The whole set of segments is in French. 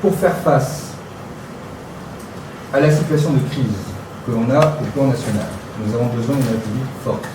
pour faire face à la situation de crise que l'on a au plan national, nous avons besoin d'une République forte.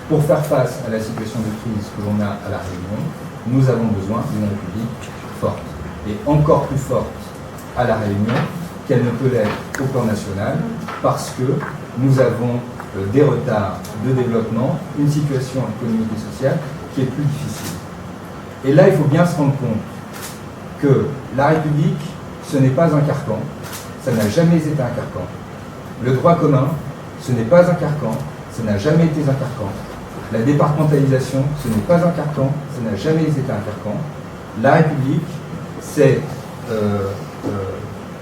Pour faire face à la situation de crise que l'on a à La Réunion, nous avons besoin d'une République forte. Et encore plus forte à La Réunion qu'elle ne peut l'être au plan national, parce que nous avons des retards de développement, une situation économique et sociale qui est plus difficile. Et là, il faut bien se rendre compte que la République, ce n'est pas un carcan, ça n'a jamais été un carcan. Le droit commun, ce n'est pas un carcan, ça n'a jamais été un carcan. La départementalisation, ce n'est pas un carcan, ça n'a jamais été un carcan. La République, c'est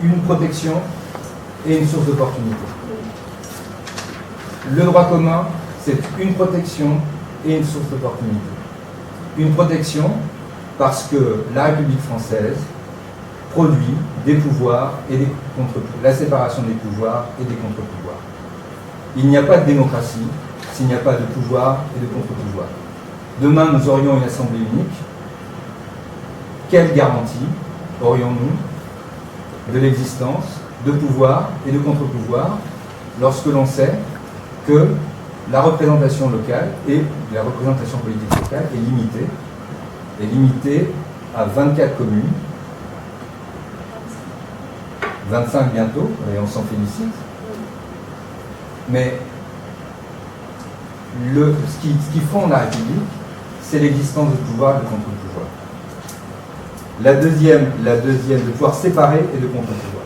une protection et une source d'opportunité. Le droit commun, c'est une protection et une source d'opportunité. Une protection parce que la République française produit des pouvoirs et des contre-pouvoirs, la séparation des pouvoirs et des contre-pouvoirs. Il n'y a pas de démocratie s'il n'y a pas de pouvoir et de contre-pouvoir. Demain, nous aurions une assemblée unique. Quelle garantie aurions-nous de l'existence de pouvoir et de contre-pouvoir lorsque l'on sait que la représentation locale et la représentation politique locale est limitée à 24 communes, 25 bientôt, et on s'en félicite. Mais ce qui fonde la République, c'est l'existence de pouvoir et de contre-pouvoir. La deuxième, de pouvoir séparer et de contre-pouvoir.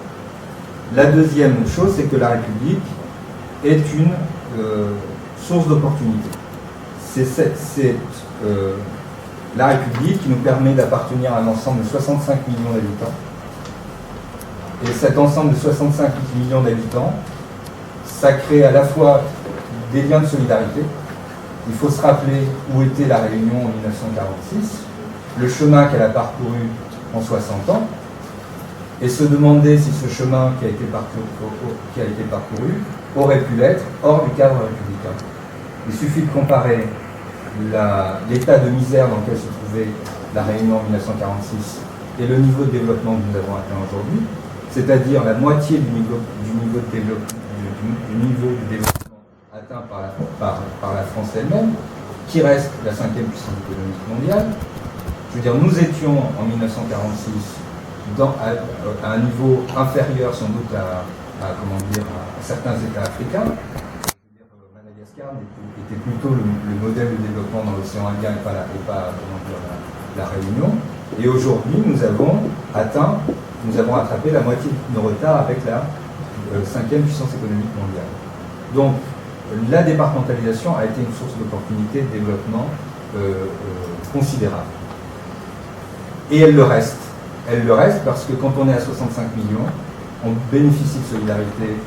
La deuxième chose, c'est que la République est une source d'opportunité. C'est la République qui nous permet d'appartenir à un ensemble de 65 millions d'habitants. Et cet ensemble de 65 millions d'habitants, ça crée à la fois des liens de solidarité. Il faut se rappeler où était la Réunion en 1946, le chemin qu'elle a parcouru en 60 ans, et se demander si ce chemin qui a été parcouru aurait pu l'être hors du cadre républicain. Il suffit de comparer l'état de misère dans lequel se trouvait la Réunion en 1946 et le niveau de développement que nous avons atteint aujourd'hui, c'est-à-dire la moitié du niveau de développement atteint par la France elle-même, qui reste la 5e puissance économique mondiale. Je veux dire, nous étions en 1946 à un niveau inférieur sans doute à certains États africains. Je veux dire, Madagascar était plutôt le modèle de développement dans l'océan Indien et pas la Réunion. Et aujourd'hui, nous avons attrapé la moitié de nos retards avec la 5e puissance économique mondiale. Donc, la départementalisation a été une source d'opportunité de développement considérable. Et elle le reste. Elle le reste parce que quand on est à 65 millions, on bénéficie de solidarité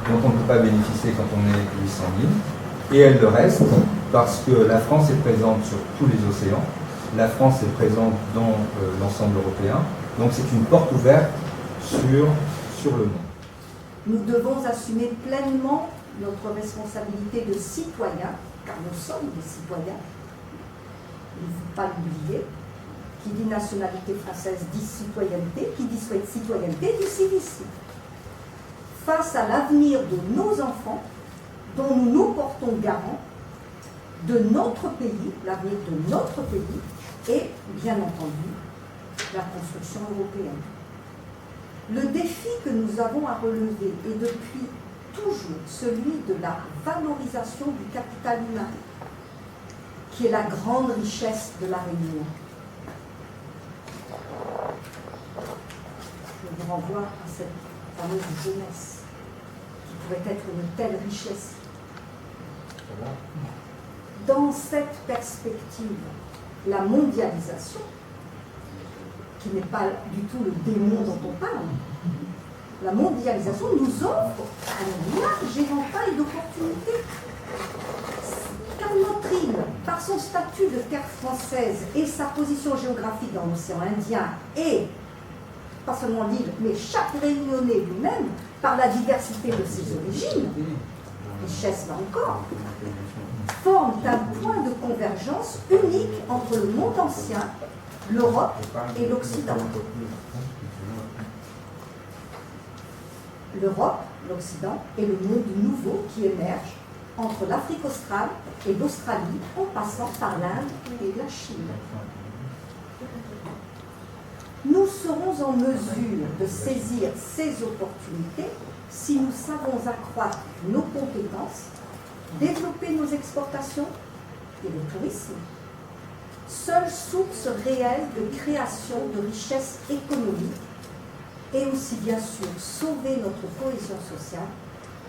dont on ne peut pas bénéficier quand on est 800 000. Et elle le reste parce que la France est présente sur tous les océans. La France est présente dans l'ensemble européen. Donc c'est une porte ouverte sur le monde. Nous devons assumer pleinement notre responsabilité de citoyens, car nous sommes des citoyens. Il ne faut pas l'oublier. Qui dit nationalité française dit citoyenneté, qui dit citoyenneté dit civisme. Face à l'avenir de nos enfants, dont nous nous portons garant, de notre pays, l'avenir de notre pays, et bien entendu, la construction européenne. Le défi que nous avons à relever est depuis toujours celui de la valorisation du capital humain, qui est la grande richesse de la Réunion. Je vous renvoie à cette fameuse jeunesse, qui pourrait être une telle richesse. Dans cette perspective, la mondialisation, qui n'est pas du tout le démon dont on parle, la mondialisation nous offre un large éventail d'opportunités. Car notre île, par son statut de terre française et sa position géographique dans l'océan Indien, et pas seulement l'île, mais chaque Réunionnais lui-même, par la diversité de ses origines, richesse là encore, forment un point de convergence unique entre le monde ancien, l'Europe et l'Occident. l'Europe, l'Occident et le monde nouveau qui émerge entre l'Afrique australe et l'Australie en passant par l'Inde et la Chine. Nous serons en mesure de saisir ces opportunités si nous savons accroître nos compétences, développer nos exportations et le tourisme, seule source réelle de création de richesses économiques, et aussi bien sûr sauver notre cohésion sociale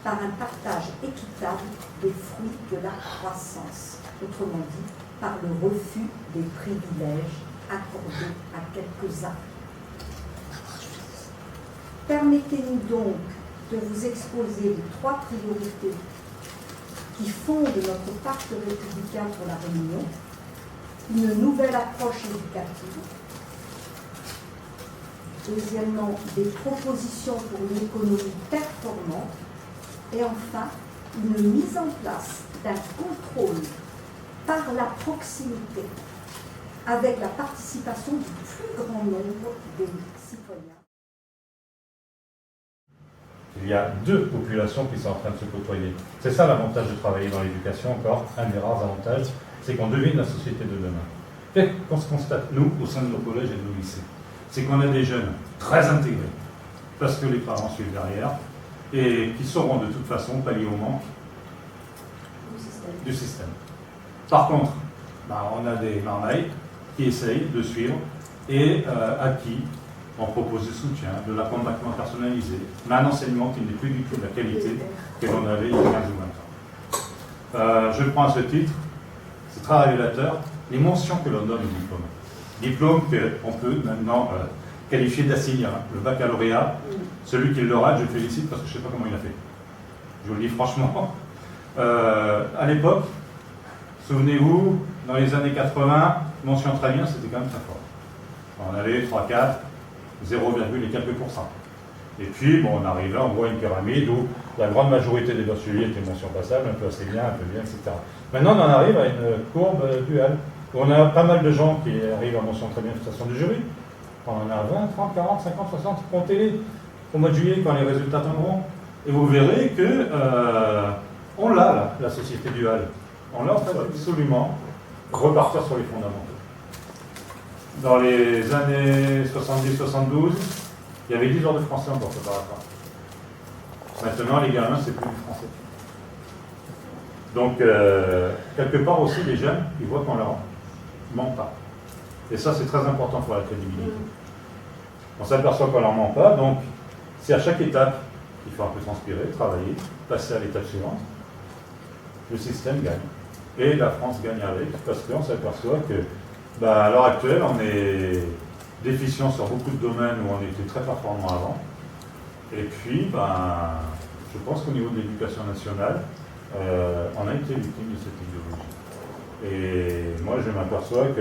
par un partage équitable des fruits de la croissance, autrement dit par le refus des privilèges accordés à quelques-uns. Permettez-nous donc de vous exposer les 3 priorités qui fondent notre pacte républicain pour la Réunion, une nouvelle approche éducative, deuxièmement, des propositions pour une économie performante, et enfin, une mise en place d'un contrôle par la proximité avec la participation du plus grand nombre des citoyens. Il y a 2 populations qui sont en train de se côtoyer. C'est ça l'avantage de travailler dans l'éducation, encore un des rares avantages, c'est qu'on devine la société de demain. Qu'est-ce qu'on se constate, nous, au sein de nos collèges et de nos lycées? C'est qu'on a des jeunes très intégrés, parce que les parents suivent derrière, et qui sauront de toute façon pallier au manque du système. Par contre, on a des marmailles qui essayent de suivre et à qui on propose du soutien, de l'accompagnement personnalisé, mais un enseignement qui n'est plus du tout de la qualité que l'on avait il y a 15 ou 20 ans. Je prends à ce titre, c'est très révélateur, les mentions que l'on donne au diplôme. Diplôme qu'on peut maintenant qualifié d'assigné, le baccalauréat. Celui qui le rate, je le félicite parce que je ne sais pas comment il a fait. Je vous le dis franchement. À l'époque, souvenez-vous, dans les années 80, mention très bien, c'était quand même très fort. On avait 3, 4, 0, et quelques pourcents. Et puis, bon, on arrivait, on voit une pyramide où la grande majorité des bacheliers étaient mention passable, un peu assez bien, un peu bien, etc. Maintenant, on en arrive à une courbe duale, où on a pas mal de gens qui arrivent à mention très bien de façon du jury. On en a 20, 30, 40, 50, 60, comptez-les au mois de juillet quand les résultats tomberont. Et vous verrez que on l'a, là, la société duale. On l'a en fait absolument repartir sur les fondamentaux. Dans les années 70-72, il y avait 10 heures de français encore préparatoire. Maintenant, les gamins, c'est plus du français. Donc, quelque part aussi, les jeunes, ils voient qu'on leur ment pas. Et ça, c'est très important pour la crédibilité. On s'aperçoit qu'on leur ment pas, donc c'est à chaque étape qu'il faut un peu transpirer, travailler, passer à l'étape suivante. Le système gagne. Et la France gagne avec, parce qu'on s'aperçoit que, à l'heure actuelle, on est déficient sur beaucoup de domaines où on était très performant avant. Et puis, je pense qu'au niveau de l'éducation nationale, on a été victime de cette idéologie. Et moi, je m'aperçois que,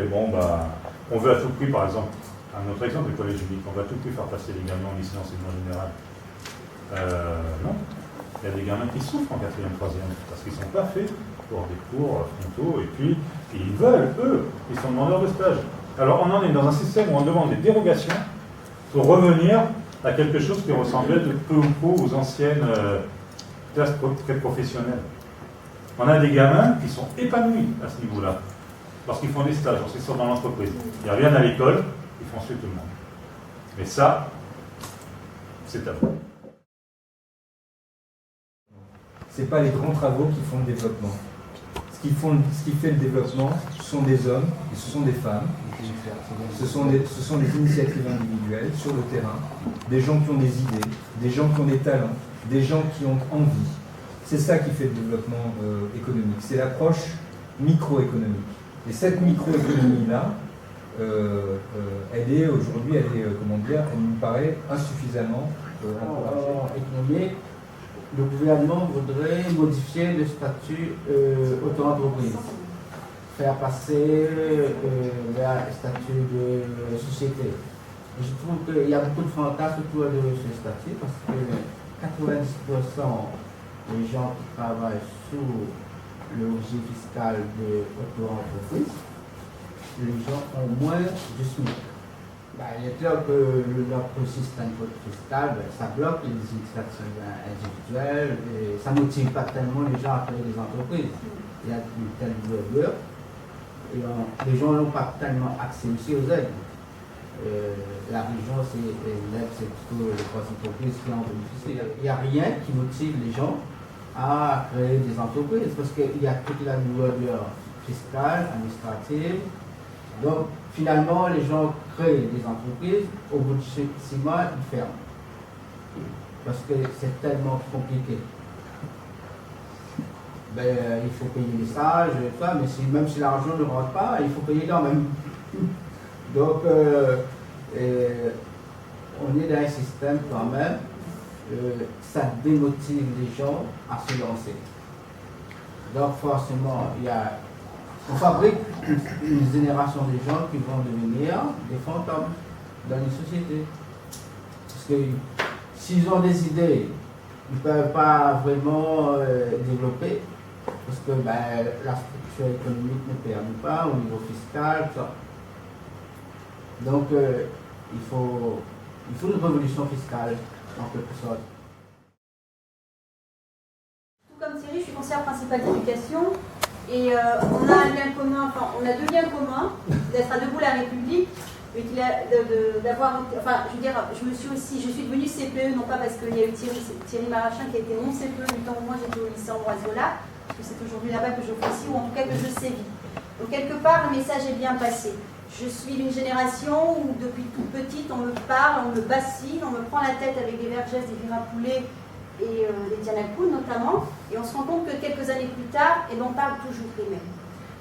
on veut à tout prix, par exemple, un autre exemple, le collège unique, on va à tout prix faire passer les gamins en lycée enseignement général. Non. Il y a des gamins qui souffrent en 4e, 3e, parce qu'ils ne sont pas faits pour des cours frontaux, et puis ils veulent, eux, ils sont demandeurs de stage. Alors on en est dans un système où on demande des dérogations pour revenir à quelque chose qui ressemblait de peu ou prou aux anciennes classes très professionnelles. On a des gamins qui sont épanouis à ce niveau-là, parce qu'ils font des stages, parce qu'ils sont dans l'entreprise. Ils reviennent à l'école, ils font suivre tout le monde. Mais ça, c'est à vous. Ce n'est pas les grands travaux qui font le développement. Ce qui fait le développement, ce sont des hommes et ce sont des femmes. Ce sont des initiatives individuelles sur le terrain, des gens qui ont des idées, des gens qui ont des talents, des gens qui ont envie. C'est ça qui fait le développement économique. C'est l'approche microéconomique. Et cette microéconomie-là, elle est aujourd'hui, elle nous paraît insuffisamment encouragée. Le gouvernement voudrait modifier le statut auto-entreprise, faire passer vers le statut de société. Je trouve qu'il y a beaucoup de fantasmes autour de ce statut parce que 90% des gens qui travaillent sous le régime fiscal de auto-entreprise, les gens ont moins du SMIC. Il est clair que notre système fiscal, ça bloque les initiatives individuelles et ça ne motive pas tellement les gens à créer des entreprises. Il y a une telle doublure et les gens n'ont pas tellement accès aussi aux aides. La région, c'est plutôt les grosses entreprises qui en bénéficient. Il n'y a rien qui motive les gens à créer des entreprises parce qu'il y a toute la doublure fiscale, administrative. Donc, finalement, les gens créent des entreprises, au bout de 6 mois, ils ferment. Parce que c'est tellement compliqué. Il faut payer les stages, mais même si l'argent ne rentre pas, il faut payer quand même. Donc, on est dans un système quand même, ça démotive les gens à se lancer. Donc, forcément, on fabrique une génération de gens qui vont devenir des fantômes dans les sociétés. Parce que s'ils ont des idées, ils ne peuvent pas vraiment développer, parce que la structure économique ne permet pas au niveau fiscal, tout ça. Donc il faut une révolution fiscale, en quelque sorte. Tout comme Thierry, je suis conseillère principale d'éducation. Et on a un lien commun, enfin on a deux liens communs, d'être à Debout la République, d'avoir, enfin je veux dire, je suis devenue CPE, non pas parce qu'il y a eu Thierry Marachin qui a été mon CPE du temps où moi j'étais au lycée Ambroise Zola, parce que c'est aujourd'hui là-bas que je officie, ou en tout cas que je sévis. Donc quelque part le message est bien passé. Je suis d'une génération où depuis toute petite on me parle, on me bassine, on me prend la tête avec des Vergès, des Virapoulet, et les Diana Koun notamment, et on se rend compte que quelques années plus tard, on parle toujours des mêmes.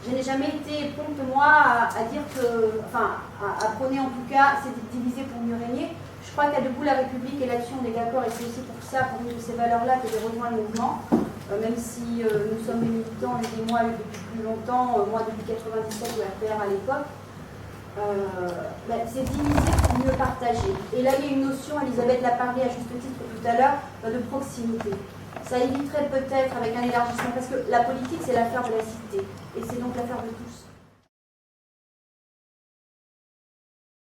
Je n'ai jamais été prompte, moi, à dire que, enfin, à prôner en tout cas, c'est diviser pour mieux régner. Je crois qu'à Debout la République et l'action, on est d'accord, et c'est aussi pour ça, pour une de ces valeurs-là, que j'ai rejoint le mouvement, même si nous sommes des militants, et moi depuis plus longtemps, moi depuis 97 ou RPR à l'époque. C'est diviser pour mieux partager. Et là, il y a une notion, Elisabeth l'a parlé à juste titre tout à l'heure, de proximité. Ça éviterait peut-être avec un élargissement, parce que la politique, c'est l'affaire de la cité, et c'est donc l'affaire de tous.